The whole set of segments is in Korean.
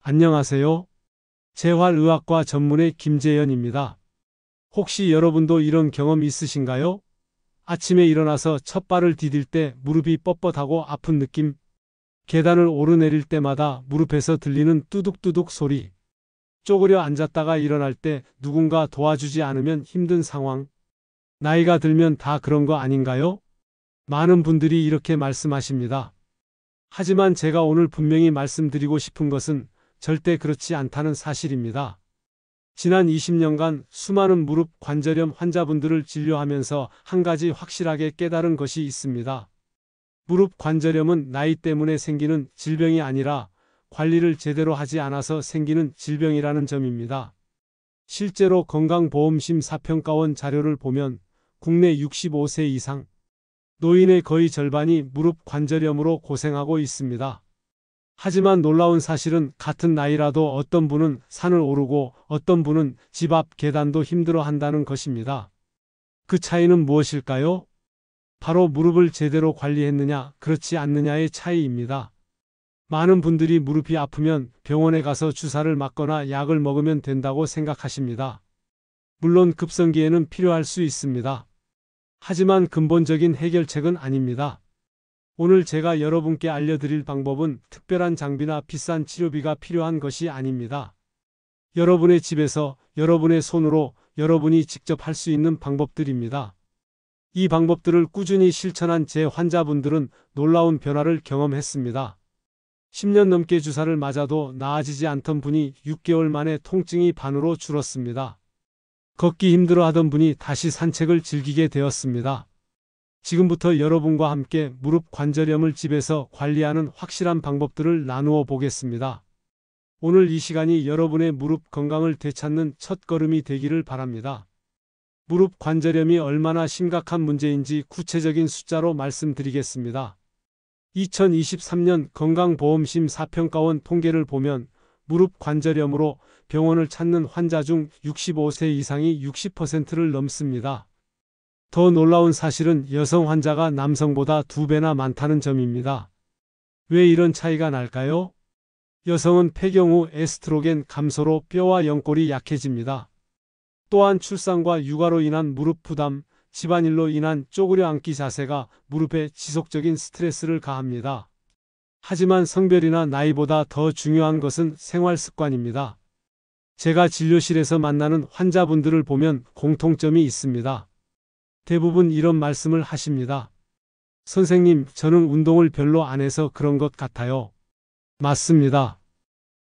안녕하세요. 재활의학과 전문의 김재현입니다. 혹시 여러분도 이런 경험 있으신가요? 아침에 일어나서 첫 발을 디딜 때 무릎이 뻣뻣하고 아픈 느낌, 계단을 오르내릴 때마다 무릎에서 들리는 뚜둑뚜둑 소리, 쪼그려 앉았다가 일어날 때 누군가 도와주지 않으면 힘든 상황, 나이가 들면 다 그런 거 아닌가요? 많은 분들이 이렇게 말씀하십니다. 하지만 제가 오늘 분명히 말씀드리고 싶은 것은 절대 그렇지 않다는 사실입니다. 지난 20년간 수많은 무릎 관절염 환자분들을 진료하면서 한 가지 확실하게 깨달은 것이 있습니다. 무릎 관절염은 나이 때문에 생기는 질병이 아니라 관리를 제대로 하지 않아서 생기는 질병이라는 점입니다. 실제로 건강보험심사평가원 자료를 보면 국내 65세 이상 노인의 거의 절반이 무릎 관절염으로 고생하고 있습니다. 하지만 놀라운 사실은 같은 나이라도 어떤 분은 산을 오르고 어떤 분은 집 앞 계단도 힘들어 한다는 것입니다. 그 차이는 무엇일까요? 바로 무릎을 제대로 관리했느냐, 그렇지 않느냐의 차이입니다. 많은 분들이 무릎이 아프면 병원에 가서 주사를 맞거나 약을 먹으면 된다고 생각하십니다. 물론 급성기에는 필요할 수 있습니다. 하지만 근본적인 해결책은 아닙니다. 오늘 제가 여러분께 알려드릴 방법은 특별한 장비나 비싼 치료비가 필요한 것이 아닙니다. 여러분의 집에서 여러분의 손으로 여러분이 직접 할 수 있는 방법들입니다. 이 방법들을 꾸준히 실천한 제 환자분들은 놀라운 변화를 경험했습니다. 10년 넘게 주사를 맞아도 나아지지 않던 분이 6개월 만에 통증이 반으로 줄었습니다. 걷기 힘들어 하던 분이 다시 산책을 즐기게 되었습니다. 지금부터 여러분과 함께 무릎 관절염을 집에서 관리하는 확실한 방법들을 나누어 보겠습니다. 오늘 이 시간이 여러분의 무릎 건강을 되찾는 첫걸음이 되기를 바랍니다. 무릎 관절염이 얼마나 심각한 문제인지 구체적인 숫자로 말씀드리겠습니다. 2023년 건강보험심사평가원 통계를 보면 무릎 관절염으로 병원을 찾는 환자 중 65세 이상이 60%를 넘습니다. 더 놀라운 사실은 여성 환자가 남성보다 2배나 많다는 점입니다. 왜 이런 차이가 날까요? 여성은 폐경 후 에스트로겐 감소로 뼈와 연골이 약해집니다. 또한 출산과 육아로 인한 무릎 부담, 집안일로 인한 쪼그려 앉기 자세가 무릎에 지속적인 스트레스를 가합니다. 하지만 성별이나 나이보다 더 중요한 것은 생활 습관입니다. 제가 진료실에서 만나는 환자분들을 보면 공통점이 있습니다. 대부분 이런 말씀을 하십니다. 선생님, 저는 운동을 별로 안 해서 그런 것 같아요. 맞습니다.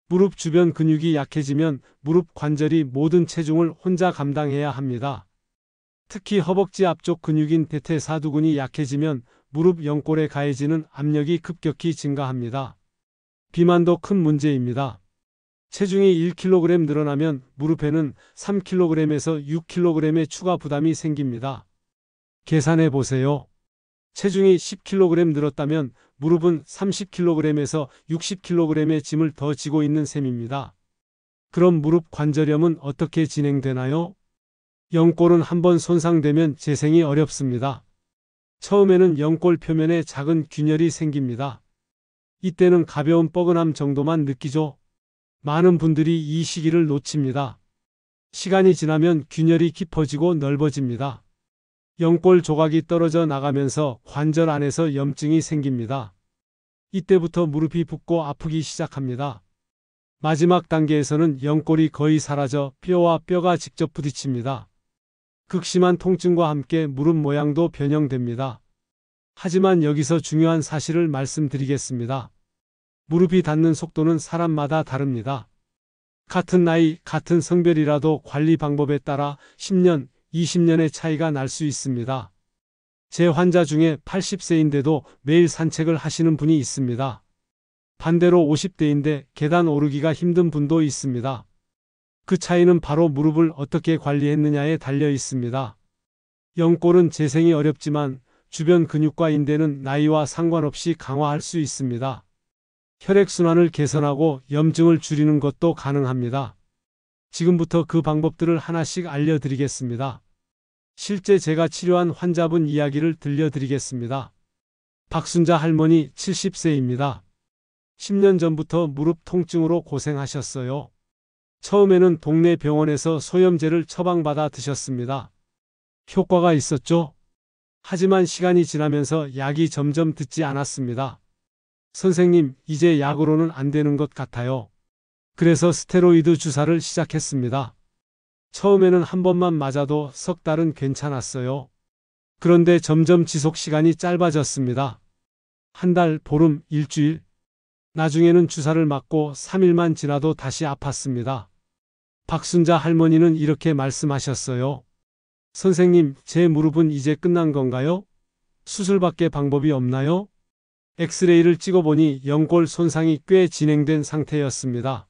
무릎 주변 근육이 약해지면 무릎 관절이 모든 체중을 혼자 감당해야 합니다. 특히 허벅지 앞쪽 근육인 대퇴사두근이 약해지면 무릎 연골에 가해지는 압력이 급격히 증가합니다. 비만도 큰 문제입니다. 체중이 1kg 늘어나면 무릎에는 3kg에서 6kg의 추가 부담이 생깁니다. 계산해 보세요. 체중이 10kg 늘었다면 무릎은 30kg에서 60kg의 짐을 더 지고 있는 셈입니다. 그럼 무릎 관절염은 어떻게 진행되나요? 연골은 한번 손상되면 재생이 어렵습니다. 처음에는 연골 표면에 작은 균열이 생깁니다. 이때는 가벼운 뻐근함 정도만 느끼죠. 많은 분들이 이 시기를 놓칩니다. 시간이 지나면 균열이 깊어지고 넓어집니다. 연골 조각이 떨어져 나가면서 관절 안에서 염증이 생깁니다. 이때부터 무릎이 붓고 아프기 시작합니다. 마지막 단계에서는 연골이 거의 사라져 뼈와 뼈가 직접 부딪힙니다. 극심한 통증과 함께 무릎 모양도 변형됩니다. 하지만 여기서 중요한 사실을 말씀드리겠습니다. 무릎이 닿는 속도는 사람마다 다릅니다. 같은 나이, 같은 성별이라도 관리 방법에 따라 10년, 20년의 차이가 날 수 있습니다. 제 환자 중에 80세인데도 매일 산책을 하시는 분이 있습니다. 반대로 50대인데 계단 오르기가 힘든 분도 있습니다. 그 차이는 바로 무릎을 어떻게 관리했느냐에 달려 있습니다. 연골은 재생이 어렵지만 주변 근육과 인대는 나이와 상관없이 강화할 수 있습니다. 혈액순환을 개선하고 염증을 줄이는 것도 가능합니다. 지금부터 그 방법들을 하나씩 알려드리겠습니다. 실제 제가 치료한 환자분 이야기를 들려드리겠습니다. 박순자 할머니 70세입니다. 10년 전부터 무릎 통증으로 고생하셨어요. 처음에는 동네 병원에서 소염제를 처방받아 드셨습니다. 효과가 있었죠? 하지만 시간이 지나면서 약이 점점 듣지 않았습니다. 선생님, 이제 약으로는 안 되는 것 같아요. 그래서 스테로이드 주사를 시작했습니다. 처음에는 한 번만 맞아도 석 달은 괜찮았어요. 그런데 점점 지속 시간이 짧아졌습니다. 한 달, 보름, 일주일. 나중에는 주사를 맞고 3일만 지나도 다시 아팠습니다. 박순자 할머니는 이렇게 말씀하셨어요. 선생님, 제 무릎은 이제 끝난 건가요? 수술밖에 방법이 없나요? 엑스레이를 찍어보니 연골 손상이 꽤 진행된 상태였습니다.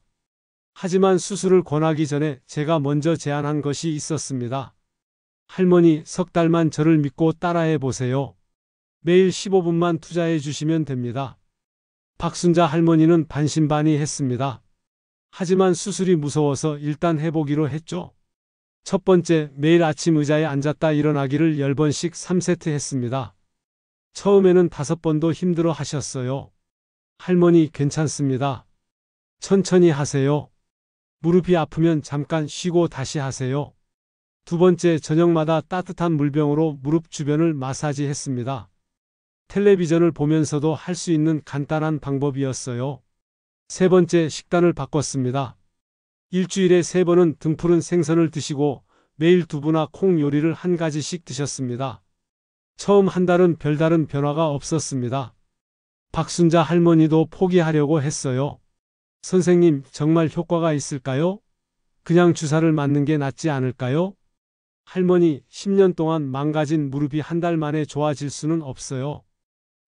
하지만 수술을 권하기 전에 제가 먼저 제안한 것이 있었습니다. 할머니, 석 달만 저를 믿고 따라해 보세요. 매일 15분만 투자해 주시면 됩니다. 박순자 할머니는 반신반의했습니다. 하지만 수술이 무서워서 일단 해보기로 했죠. 첫 번째, 매일 아침 의자에 앉았다 일어나기를 10번씩 3세트 했습니다. 처음에는 5번도 힘들어 하셨어요. 할머니, 괜찮습니다. 천천히 하세요. 무릎이 아프면 잠깐 쉬고 다시 하세요. 두 번째, 저녁마다 따뜻한 물병으로 무릎 주변을 마사지했습니다. 텔레비전을 보면서도 할 수 있는 간단한 방법이었어요. 세 번째, 식단을 바꿨습니다. 일주일에 3번은 등푸른 생선을 드시고 매일 두부나 콩 요리를 한 가지씩 드셨습니다. 처음 한 달은 별다른 변화가 없었습니다. 박순자 할머니도 포기하려고 했어요. 선생님, 정말 효과가 있을까요? 그냥 주사를 맞는 게 낫지 않을까요? 할머니, 10년 동안 망가진 무릎이 한 달 만에 좋아질 수는 없어요.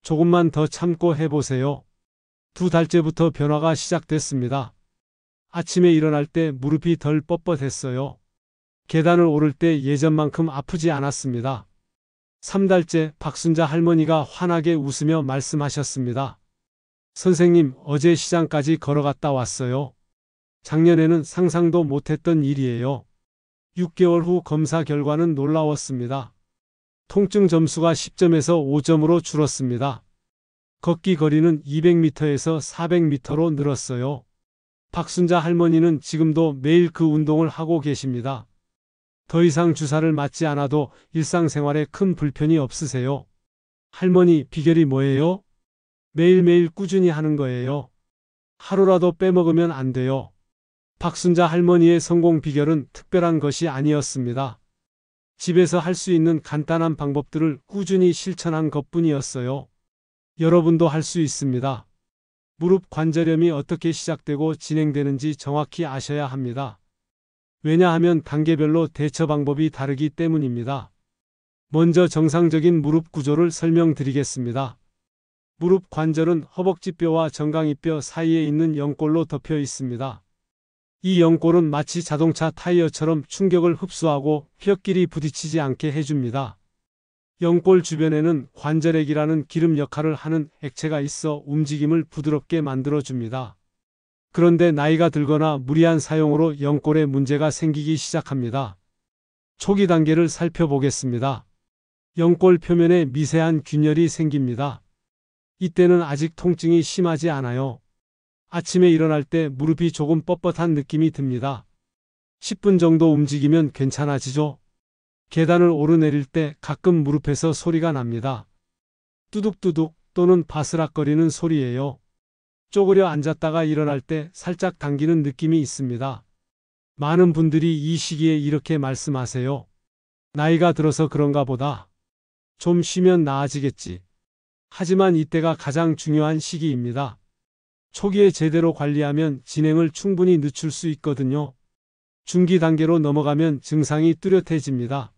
조금만 더 참고 해보세요. 2달째부터 변화가 시작됐습니다. 아침에 일어날 때 무릎이 덜 뻣뻣했어요. 계단을 오를 때 예전만큼 아프지 않았습니다. 3달째 박순자 할머니가 환하게 웃으며 말씀하셨습니다. 선생님, 어제 시장까지 걸어갔다 왔어요. 작년에는 상상도 못했던 일이에요. 6개월 후 검사 결과는 놀라웠습니다. 통증 점수가 10점에서 5점으로 줄었습니다. 걷기 거리는 200m에서 400m로 늘었어요. 박순자 할머니는 지금도 매일 그 운동을 하고 계십니다. 더 이상 주사를 맞지 않아도 일상생활에 큰 불편이 없으세요. 할머니, 비결이 뭐예요? 매일매일 꾸준히 하는 거예요. 하루라도 빼먹으면 안 돼요. 박순자 할머니의 성공 비결은 특별한 것이 아니었습니다. 집에서 할 수 있는 간단한 방법들을 꾸준히 실천한 것뿐이었어요. 여러분도 할 수 있습니다. 무릎 관절염이 어떻게 시작되고 진행되는지 정확히 아셔야 합니다. 왜냐하면 단계별로 대처 방법이 다르기 때문입니다. 먼저 정상적인 무릎 구조를 설명드리겠습니다. 무릎 관절은 허벅지뼈와 정강이뼈 사이에 있는 연골로 덮여 있습니다. 이 연골은 마치 자동차 타이어처럼 충격을 흡수하고 뼈끼리 부딪히지 않게 해줍니다. 연골 주변에는 관절액이라는 기름 역할을 하는 액체가 있어 움직임을 부드럽게 만들어줍니다. 그런데 나이가 들거나 무리한 사용으로 연골에 문제가 생기기 시작합니다. 초기 단계를 살펴보겠습니다. 연골 표면에 미세한 균열이 생깁니다. 이때는 아직 통증이 심하지 않아요. 아침에 일어날 때 무릎이 조금 뻣뻣한 느낌이 듭니다. 10분 정도 움직이면 괜찮아지죠? 계단을 오르내릴 때 가끔 무릎에서 소리가 납니다. 뚜둑뚜둑 또는 바스락거리는 소리예요. 쪼그려 앉았다가 일어날 때 살짝 당기는 느낌이 있습니다. 많은 분들이 이 시기에 이렇게 말씀하세요. 나이가 들어서 그런가 보다. 좀 쉬면 나아지겠지. 하지만 이때가 가장 중요한 시기입니다. 초기에 제대로 관리하면 진행을 충분히 늦출 수 있거든요. 중기 단계로 넘어가면 증상이 뚜렷해집니다.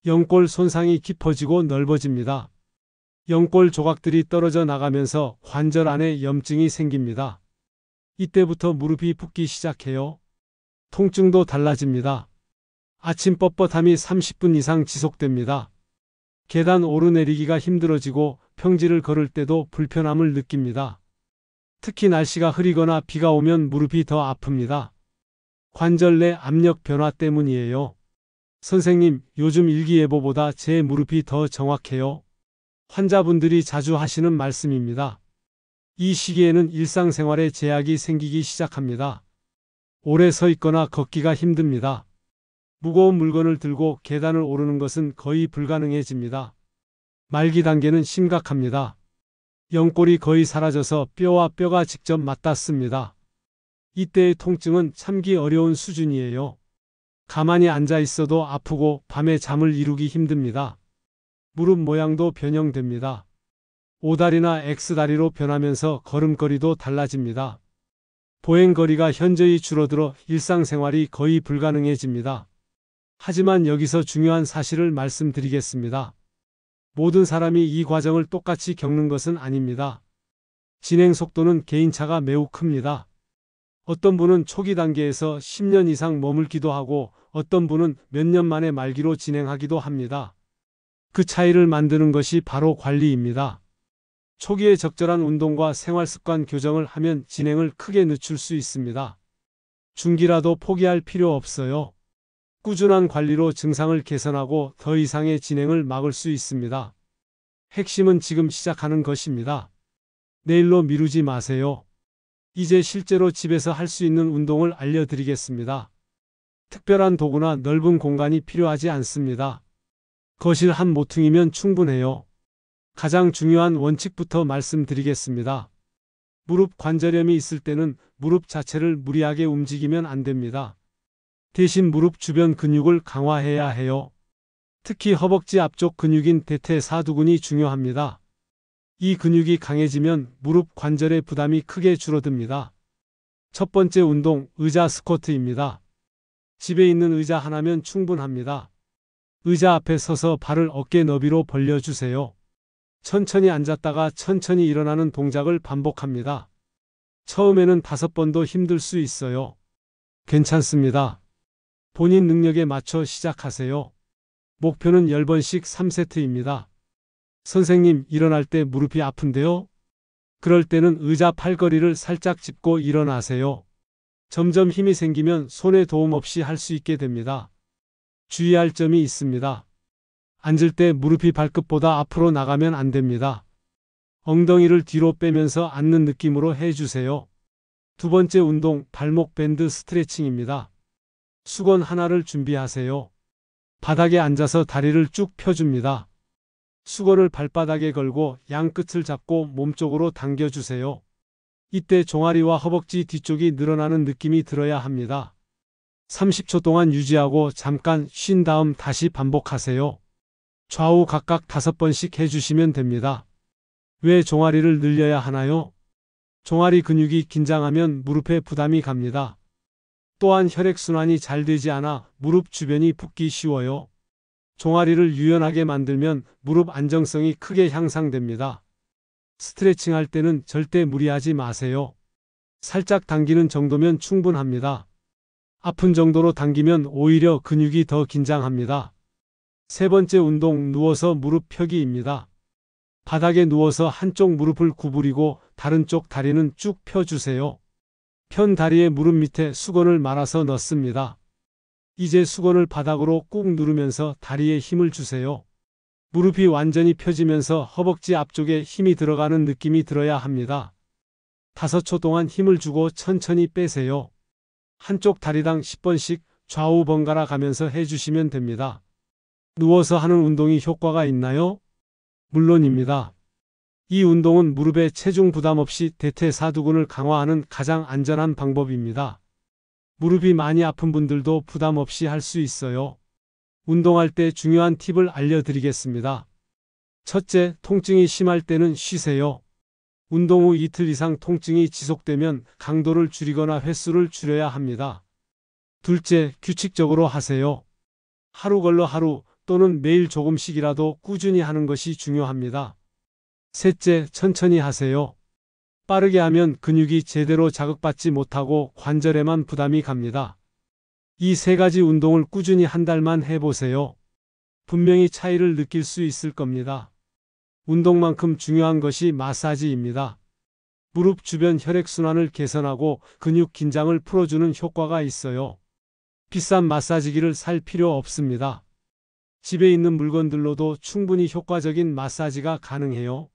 연골 손상이 깊어지고 넓어집니다. 연골 조각들이 떨어져 나가면서 관절 안에 염증이 생깁니다. 이때부터 무릎이 붓기 시작해요. 통증도 달라집니다. 아침 뻣뻣함이 30분 이상 지속됩니다. 계단 오르내리기가 힘들어지고 평지를 걸을 때도 불편함을 느낍니다. 특히 날씨가 흐리거나 비가 오면 무릎이 더 아픕니다. 관절 내 압력 변화 때문이에요. 선생님, 요즘 일기예보보다 제 무릎이 더 정확해요. 환자분들이 자주 하시는 말씀입니다. 이 시기에는 일상생활에 제약이 생기기 시작합니다. 오래 서 있거나 걷기가 힘듭니다. 무거운 물건을 들고 계단을 오르는 것은 거의 불가능해집니다. 말기 단계는 심각합니다. 연골이 거의 사라져서 뼈와 뼈가 직접 맞닿습니다. 이때의 통증은 참기 어려운 수준이에요. 가만히 앉아 있어도 아프고 밤에 잠을 이루기 힘듭니다. 무릎 모양도 변형됩니다. O다리나 X다리로 변하면서 걸음걸이도 달라집니다. 보행거리가 현저히 줄어들어 일상생활이 거의 불가능해집니다. 하지만 여기서 중요한 사실을 말씀드리겠습니다. 모든 사람이 이 과정을 똑같이 겪는 것은 아닙니다. 진행 속도는 개인차가 매우 큽니다. 어떤 분은 초기 단계에서 10년 이상 머물기도 하고 어떤 분은 몇 년 만에 말기로 진행하기도 합니다. 그 차이를 만드는 것이 바로 관리입니다. 초기에 적절한 운동과 생활습관 교정을 하면 진행을 크게 늦출 수 있습니다. 중기라도 포기할 필요 없어요. 꾸준한 관리로 증상을 개선하고 더 이상의 진행을 막을 수 있습니다. 핵심은 지금 시작하는 것입니다. 내일로 미루지 마세요. 이제 실제로 집에서 할 수 있는 운동을 알려드리겠습니다. 특별한 도구나 넓은 공간이 필요하지 않습니다. 거실 한 모퉁이면 충분해요. 가장 중요한 원칙부터 말씀드리겠습니다. 무릎 관절염이 있을 때는 무릎 자체를 무리하게 움직이면 안 됩니다. 대신 무릎 주변 근육을 강화해야 해요. 특히 허벅지 앞쪽 근육인 대퇴사두근이 중요합니다. 이 근육이 강해지면 무릎 관절의 부담이 크게 줄어듭니다. 첫 번째 운동, 의자 스쿼트입니다. 집에 있는 의자 하나면 충분합니다. 의자 앞에 서서 발을 어깨 너비로 벌려주세요. 천천히 앉았다가 천천히 일어나는 동작을 반복합니다. 처음에는 5번도 힘들 수 있어요. 괜찮습니다. 본인 능력에 맞춰 시작하세요. 목표는 10번씩 3세트입니다. 선생님, 일어날 때 무릎이 아픈데요? 그럴 때는 의자 팔걸이를 살짝 짚고 일어나세요. 점점 힘이 생기면 손에 도움 없이 할 수 있게 됩니다. 주의할 점이 있습니다. 앉을 때 무릎이 발끝보다 앞으로 나가면 안 됩니다. 엉덩이를 뒤로 빼면서 앉는 느낌으로 해주세요. 두 번째 운동, 발목 밴드 스트레칭입니다. 수건 하나를 준비하세요. 바닥에 앉아서 다리를 쭉 펴줍니다. 수건을 발바닥에 걸고 양 끝을 잡고 몸쪽으로 당겨주세요. 이때 종아리와 허벅지 뒤쪽이 늘어나는 느낌이 들어야 합니다. 30초 동안 유지하고 잠깐 쉰 다음 다시 반복하세요. 좌우 각각 5번씩 해주시면 됩니다. 왜 종아리를 늘려야 하나요? 종아리 근육이 긴장하면 무릎에 부담이 갑니다. 또한 혈액순환이 잘 되지 않아 무릎 주변이 붓기 쉬워요. 종아리를 유연하게 만들면 무릎 안정성이 크게 향상됩니다. 스트레칭 할 때는 절대 무리하지 마세요. 살짝 당기는 정도면 충분합니다. 아픈 정도로 당기면 오히려 근육이 더 긴장합니다. 세 번째 운동, 누워서 무릎 펴기입니다. 바닥에 누워서 한쪽 무릎을 구부리고 다른 쪽 다리는 쭉 펴주세요. 편 다리에 무릎 밑에 수건을 말아서 넣습니다. 이제 수건을 바닥으로 꾹 누르면서 다리에 힘을 주세요. 무릎이 완전히 펴지면서 허벅지 앞쪽에 힘이 들어가는 느낌이 들어야 합니다. 5초 동안 힘을 주고 천천히 빼세요. 한쪽 다리당 10번씩 좌우 번갈아 가면서 해주시면 됩니다. 누워서 하는 운동이 효과가 있나요? 물론입니다. 이 운동은 무릎에 체중 부담 없이 대퇴사두근을 강화하는 가장 안전한 방법입니다. 무릎이 많이 아픈 분들도 부담 없이 할 수 있어요. 운동할 때 중요한 팁을 알려드리겠습니다. 첫째, 통증이 심할 때는 쉬세요. 운동 후 이틀 이상 통증이 지속되면 강도를 줄이거나 횟수를 줄여야 합니다. 둘째, 규칙적으로 하세요. 하루 걸러 하루 또는 매일 조금씩이라도 꾸준히 하는 것이 중요합니다. 셋째, 천천히 하세요. 빠르게 하면 근육이 제대로 자극받지 못하고 관절에만 부담이 갑니다. 이 3가지 운동을 꾸준히 한 달만 해보세요. 분명히 차이를 느낄 수 있을 겁니다. 운동만큼 중요한 것이 마사지입니다. 무릎 주변 혈액순환을 개선하고 근육 긴장을 풀어주는 효과가 있어요. 비싼 마사지기를 살 필요 없습니다. 집에 있는 물건들로도 충분히 효과적인 마사지가 가능해요.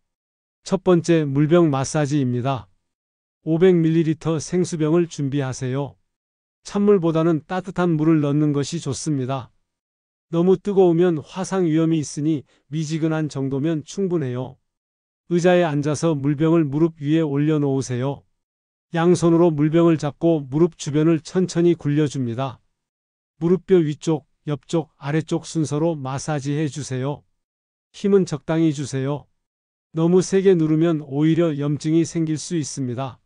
첫 번째, 물병 마사지입니다. 500ml 생수병을 준비하세요. 찬물보다는 따뜻한 물을 넣는 것이 좋습니다. 너무 뜨거우면 화상 위험이 있으니 미지근한 정도면 충분해요. 의자에 앉아서 물병을 무릎 위에 올려놓으세요. 양손으로 물병을 잡고 무릎 주변을 천천히 굴려줍니다. 무릎뼈 위쪽, 옆쪽, 아래쪽 순서로 마사지해 주세요. 힘은 적당히 주세요. 너무 세게 누르면 오히려 염증이 생길 수 있습니다.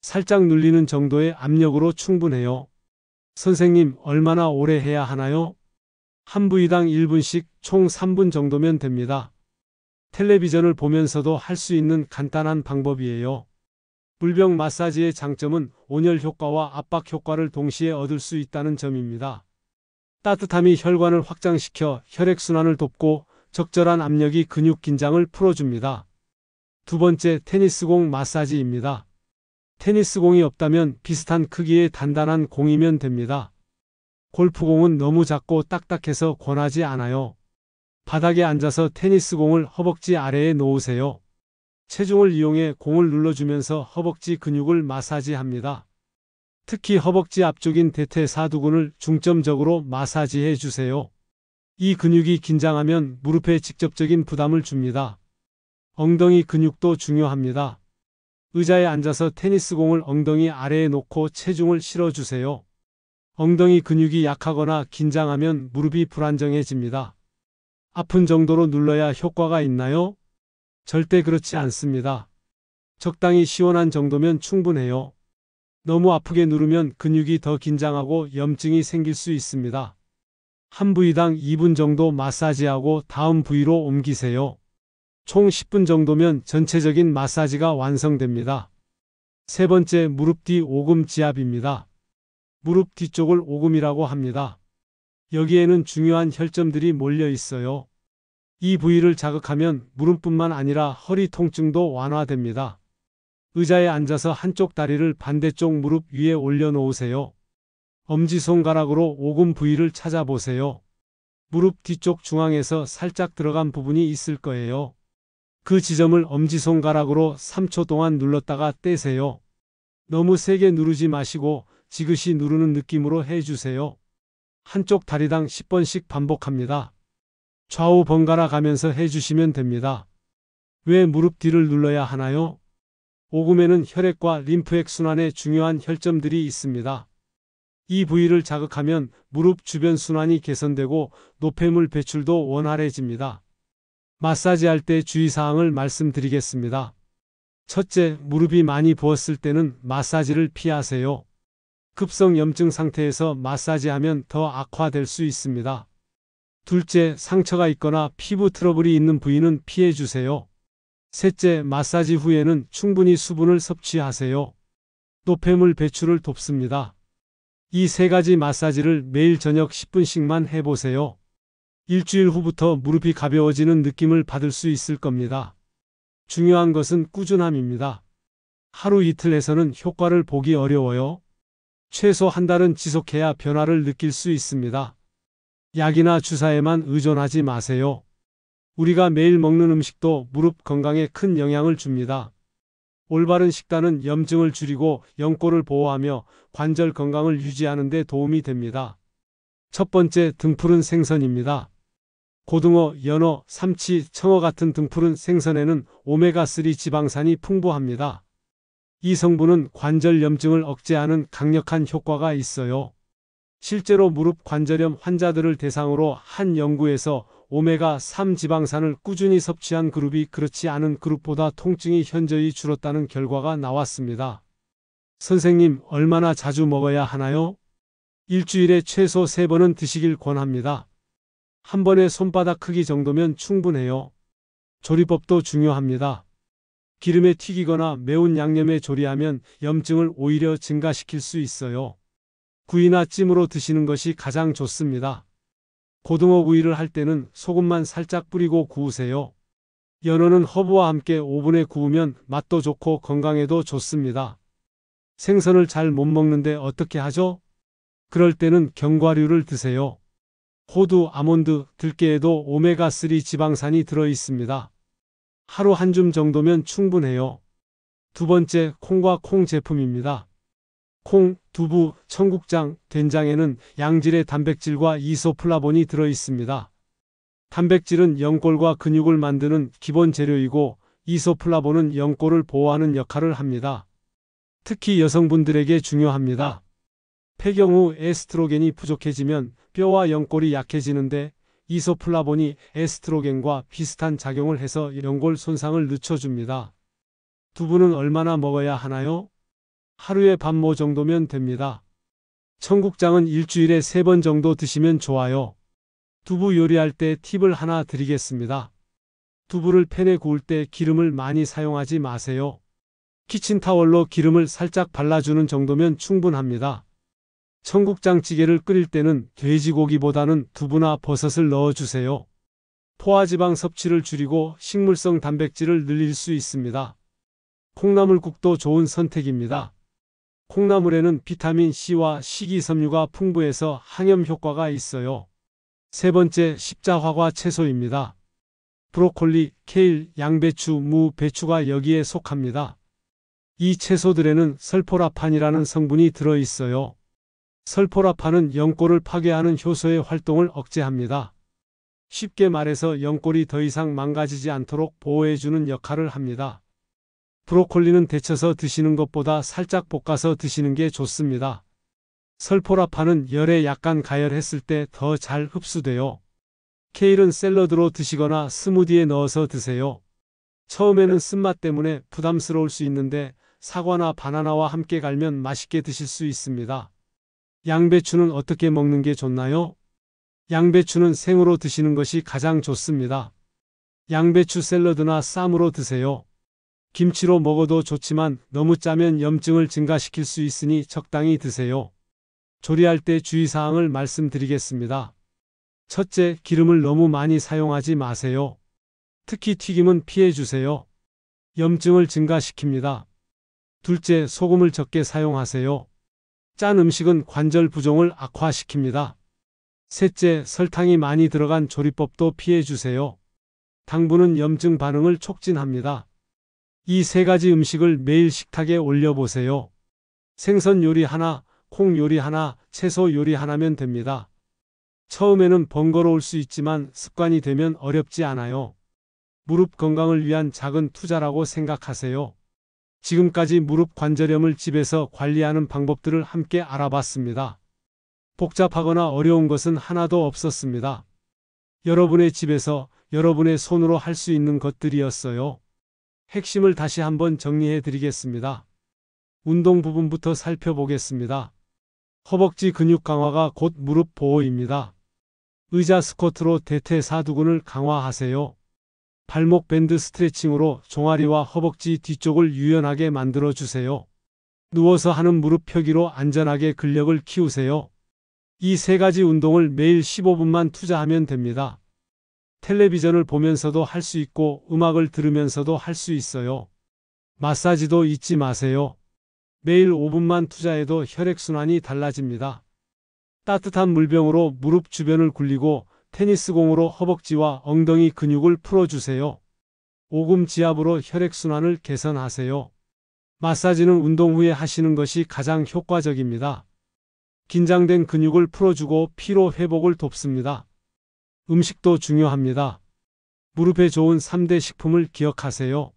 살짝 눌리는 정도의 압력으로 충분해요. 선생님, 얼마나 오래 해야 하나요? 한 부위당 1분씩 총 3분 정도면 됩니다. 텔레비전을 보면서도 할 수 있는 간단한 방법이에요. 물병 마사지의 장점은 온열 효과와 압박 효과를 동시에 얻을 수 있다는 점입니다. 따뜻함이 혈관을 확장시켜 혈액순환을 돕고 적절한 압력이 근육 긴장을 풀어줍니다. 두 번째, 테니스공 마사지입니다. 테니스공이 없다면 비슷한 크기의 단단한 공이면 됩니다. 골프공은 너무 작고 딱딱해서 권하지 않아요. 바닥에 앉아서 테니스공을 허벅지 아래에 놓으세요. 체중을 이용해 공을 눌러주면서 허벅지 근육을 마사지합니다. 특히 허벅지 앞쪽인 대퇴사두근을 중점적으로 마사지해 주세요. 이 근육이 긴장하면 무릎에 직접적인 부담을 줍니다. 엉덩이 근육도 중요합니다. 의자에 앉아서 테니스공을 엉덩이 아래에 놓고 체중을 실어주세요. 엉덩이 근육이 약하거나 긴장하면 무릎이 불안정해집니다. 아픈 정도로 눌러야 효과가 있나요? 절대 그렇지 않습니다. 적당히 시원한 정도면 충분해요. 너무 아프게 누르면 근육이 더 긴장하고 염증이 생길 수 있습니다. 한 부위당 2분 정도 마사지하고 다음 부위로 옮기세요. 총 10분 정도면 전체적인 마사지가 완성됩니다. 세 번째, 무릎 뒤 오금 지압입니다. 무릎 뒤쪽을 오금이라고 합니다. 여기에는 중요한 혈점들이 몰려 있어요. 이 부위를 자극하면 무릎뿐만 아니라 허리 통증도 완화됩니다. 의자에 앉아서 한쪽 다리를 반대쪽 무릎 위에 올려놓으세요. 엄지손가락으로 오금 부위를 찾아보세요. 무릎 뒤쪽 중앙에서 살짝 들어간 부분이 있을 거예요. 그 지점을 엄지손가락으로 3초 동안 눌렀다가 떼세요. 너무 세게 누르지 마시고 지그시 누르는 느낌으로 해주세요. 한쪽 다리당 10번씩 반복합니다. 좌우 번갈아 가면서 해주시면 됩니다. 왜 무릎 뒤를 눌러야 하나요? 오금에는 혈액과 림프액 순환에 중요한 혈점들이 있습니다. 이 부위를 자극하면 무릎 주변 순환이 개선되고 노폐물 배출도 원활해집니다. 마사지할 때 주의사항을 말씀드리겠습니다. 첫째, 무릎이 많이 부었을 때는 마사지를 피하세요. 급성 염증 상태에서 마사지하면 더 악화될 수 있습니다. 둘째, 상처가 있거나 피부 트러블이 있는 부위는 피해주세요. 셋째, 마사지 후에는 충분히 수분을 섭취하세요. 노폐물 배출을 돕습니다. 이 세 가지 마사지를 매일 저녁 10분씩만 해보세요. 일주일 후부터 무릎이 가벼워지는 느낌을 받을 수 있을 겁니다. 중요한 것은 꾸준함입니다. 하루 이틀 해서는 효과를 보기 어려워요. 최소 한 달은 지속해야 변화를 느낄 수 있습니다. 약이나 주사에만 의존하지 마세요. 우리가 매일 먹는 음식도 무릎 건강에 큰 영향을 줍니다. 올바른 식단은 염증을 줄이고 연골을 보호하며 관절 건강을 유지하는 데 도움이 됩니다. 첫 번째, 등푸른 생선입니다. 고등어, 연어, 삼치, 청어 같은 등푸른 생선에는 오메가3 지방산이 풍부합니다. 이 성분은 관절 염증을 억제하는 강력한 효과가 있어요. 실제로 무릎 관절염 환자들을 대상으로 한 연구에서 오메가3 지방산을 꾸준히 섭취한 그룹이 그렇지 않은 그룹보다 통증이 현저히 줄었다는 결과가 나왔습니다. 선생님, 얼마나 자주 먹어야 하나요? 일주일에 최소 3번은 드시길 권합니다. 한 번에 손바닥 크기 정도면 충분해요. 조리법도 중요합니다. 기름에 튀기거나 매운 양념에 조리하면 염증을 오히려 증가시킬 수 있어요. 구이나 찜으로 드시는 것이 가장 좋습니다. 고등어 구이를 할 때는 소금만 살짝 뿌리고 구우세요. 연어는 허브와 함께 오븐에 구우면 맛도 좋고 건강에도 좋습니다. 생선을 잘 못 먹는데 어떻게 하죠? 그럴 때는 견과류를 드세요. 호두, 아몬드, 들깨에도 오메가3 지방산이 들어 있습니다. 하루 한 줌 정도면 충분해요. 두 번째, 콩과 콩 제품입니다. 콩, 두부, 청국장, 된장에는 양질의 단백질과 이소플라본이 들어 있습니다. 단백질은 연골과 근육을 만드는 기본 재료이고 이소플라본은 연골을 보호하는 역할을 합니다. 특히 여성분들에게 중요합니다. 폐경 후 에스트로겐이 부족해지면 뼈와 연골이 약해지는데 이소플라본이 에스트로겐과 비슷한 작용을 해서 연골 손상을 늦춰줍니다. 두부는 얼마나 먹어야 하나요? 하루에 반 모 정도면 됩니다. 청국장은 일주일에 3번 정도 드시면 좋아요. 두부 요리할 때 팁을 하나 드리겠습니다. 두부를 팬에 구울 때 기름을 많이 사용하지 마세요. 키친타월로 기름을 살짝 발라주는 정도면 충분합니다. 청국장찌개를 끓일 때는 돼지고기보다는 두부나 버섯을 넣어주세요. 포화지방 섭취를 줄이고 식물성 단백질을 늘릴 수 있습니다. 콩나물국도 좋은 선택입니다. 콩나물에는 비타민 C와 식이섬유가 풍부해서 항염 효과가 있어요. 세 번째, 십자화과 채소입니다. 브로콜리, 케일, 양배추, 무, 배추가 여기에 속합니다. 이 채소들에는 설포라판이라는 성분이 들어있어요. 설포라판은 연골을 파괴하는 효소의 활동을 억제합니다. 쉽게 말해서 연골이 더 이상 망가지지 않도록 보호해주는 역할을 합니다. 브로콜리는 데쳐서 드시는 것보다 살짝 볶아서 드시는 게 좋습니다. 설포라판은 열에 약간 가열했을 때 더 잘 흡수돼요. 케일은 샐러드로 드시거나 스무디에 넣어서 드세요. 처음에는 쓴맛 때문에 부담스러울 수 있는데 사과나 바나나와 함께 갈면 맛있게 드실 수 있습니다. 양배추는 어떻게 먹는 게 좋나요? 양배추는 생으로 드시는 것이 가장 좋습니다. 양배추 샐러드나 쌈으로 드세요. 김치로 먹어도 좋지만 너무 짜면 염증을 증가시킬 수 있으니 적당히 드세요. 조리할 때 주의사항을 말씀드리겠습니다. 첫째, 기름을 너무 많이 사용하지 마세요. 특히 튀김은 피해주세요. 염증을 증가시킵니다. 둘째, 소금을 적게 사용하세요. 짠 음식은 관절 부종을 악화시킵니다. 셋째, 설탕이 많이 들어간 조리법도 피해주세요. 당분은 염증 반응을 촉진합니다. 이 세 가지 음식을 매일 식탁에 올려보세요. 생선 요리 하나, 콩 요리 하나, 채소 요리 하나면 됩니다. 처음에는 번거로울 수 있지만 습관이 되면 어렵지 않아요. 무릎 건강을 위한 작은 투자라고 생각하세요. 지금까지 무릎 관절염을 집에서 관리하는 방법들을 함께 알아봤습니다. 복잡하거나 어려운 것은 하나도 없었습니다. 여러분의 집에서 여러분의 손으로 할 수 있는 것들이었어요. 핵심을 다시 한번 정리해 드리겠습니다. 운동 부분부터 살펴보겠습니다. 허벅지 근육 강화가 곧 무릎 보호입니다. 의자 스쿼트로 대퇴사두근을 강화하세요. 발목 밴드 스트레칭으로 종아리와 허벅지 뒤쪽을 유연하게 만들어주세요. 누워서 하는 무릎 펴기로 안전하게 근력을 키우세요. 이 세 가지 운동을 매일 15분만 투자하면 됩니다. 텔레비전을 보면서도 할 수 있고 음악을 들으면서도 할 수 있어요. 마사지도 잊지 마세요. 매일 5분만 투자해도 혈액순환이 달라집니다. 따뜻한 물병으로 무릎 주변을 굴리고 테니스공으로 허벅지와 엉덩이 근육을 풀어주세요. 오금 지압으로 혈액순환을 개선하세요. 마사지는 운동 후에 하시는 것이 가장 효과적입니다. 긴장된 근육을 풀어주고 피로 회복을 돕습니다. 음식도 중요합니다. 무릎에 좋은 3대 식품을 기억하세요.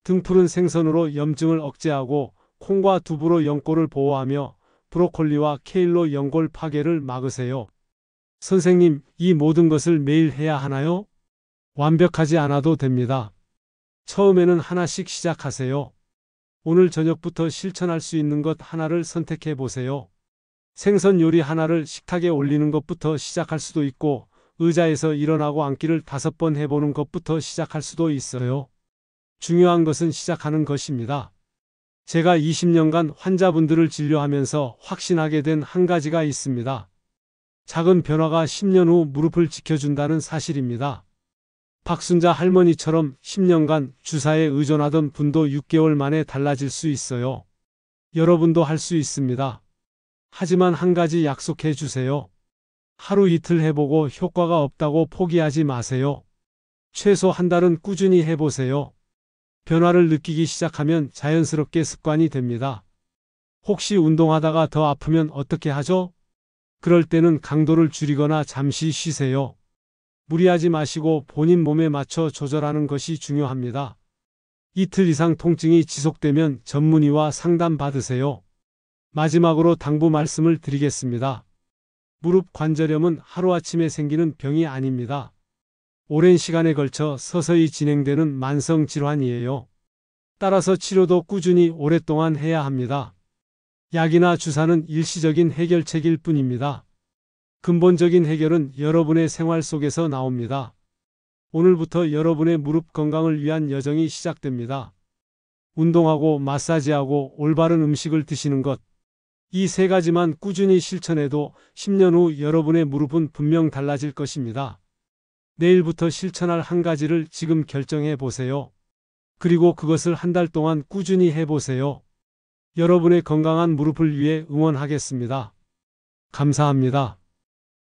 등푸른 생선으로 염증을 억제하고 콩과 두부로 연골을 보호하며 브로콜리와 케일로 연골 파괴를 막으세요. 선생님, 이 모든 것을 매일 해야 하나요? 완벽하지 않아도 됩니다. 처음에는 하나씩 시작하세요. 오늘 저녁부터 실천할 수 있는 것 하나를 선택해 보세요. 생선 요리 하나를 식탁에 올리는 것부터 시작할 수도 있고 의자에서 일어나고 앉기를 5번 해보는 것부터 시작할 수도 있어요. 중요한 것은 시작하는 것입니다. 제가 20년간 환자분들을 진료하면서 확신하게 된 한 가지가 있습니다. 작은 변화가 10년 후 무릎을 지켜준다는 사실입니다. 박순자 할머니처럼 10년간 주사에 의존하던 분도 6개월 만에 달라질 수 있어요. 여러분도 할 수 있습니다. 하지만 한 가지 약속해 주세요. 하루 이틀 해보고 효과가 없다고 포기하지 마세요. 최소 한 달은 꾸준히 해보세요. 변화를 느끼기 시작하면 자연스럽게 습관이 됩니다. 혹시 운동하다가 더 아프면 어떻게 하죠? 그럴 때는 강도를 줄이거나 잠시 쉬세요. 무리하지 마시고 본인 몸에 맞춰 조절하는 것이 중요합니다. 이틀 이상 통증이 지속되면 전문의와 상담 받으세요. 마지막으로 당부 말씀을 드리겠습니다. 무릎 관절염은 하루아침에 생기는 병이 아닙니다. 오랜 시간에 걸쳐 서서히 진행되는 만성 질환이에요. 따라서 치료도 꾸준히 오랫동안 해야 합니다. 약이나 주사는 일시적인 해결책일 뿐입니다. 근본적인 해결은 여러분의 생활 속에서 나옵니다. 오늘부터 여러분의 무릎 건강을 위한 여정이 시작됩니다. 운동하고 마사지하고 올바른 음식을 드시는 것. 이 세 가지만 꾸준히 실천해도 10년 후 여러분의 무릎은 분명 달라질 것입니다. 내일부터 실천할 한 가지를 지금 결정해 보세요. 그리고 그것을 한 달 동안 꾸준히 해보세요. 여러분의 건강한 무릎을 위해 응원하겠습니다. 감사합니다.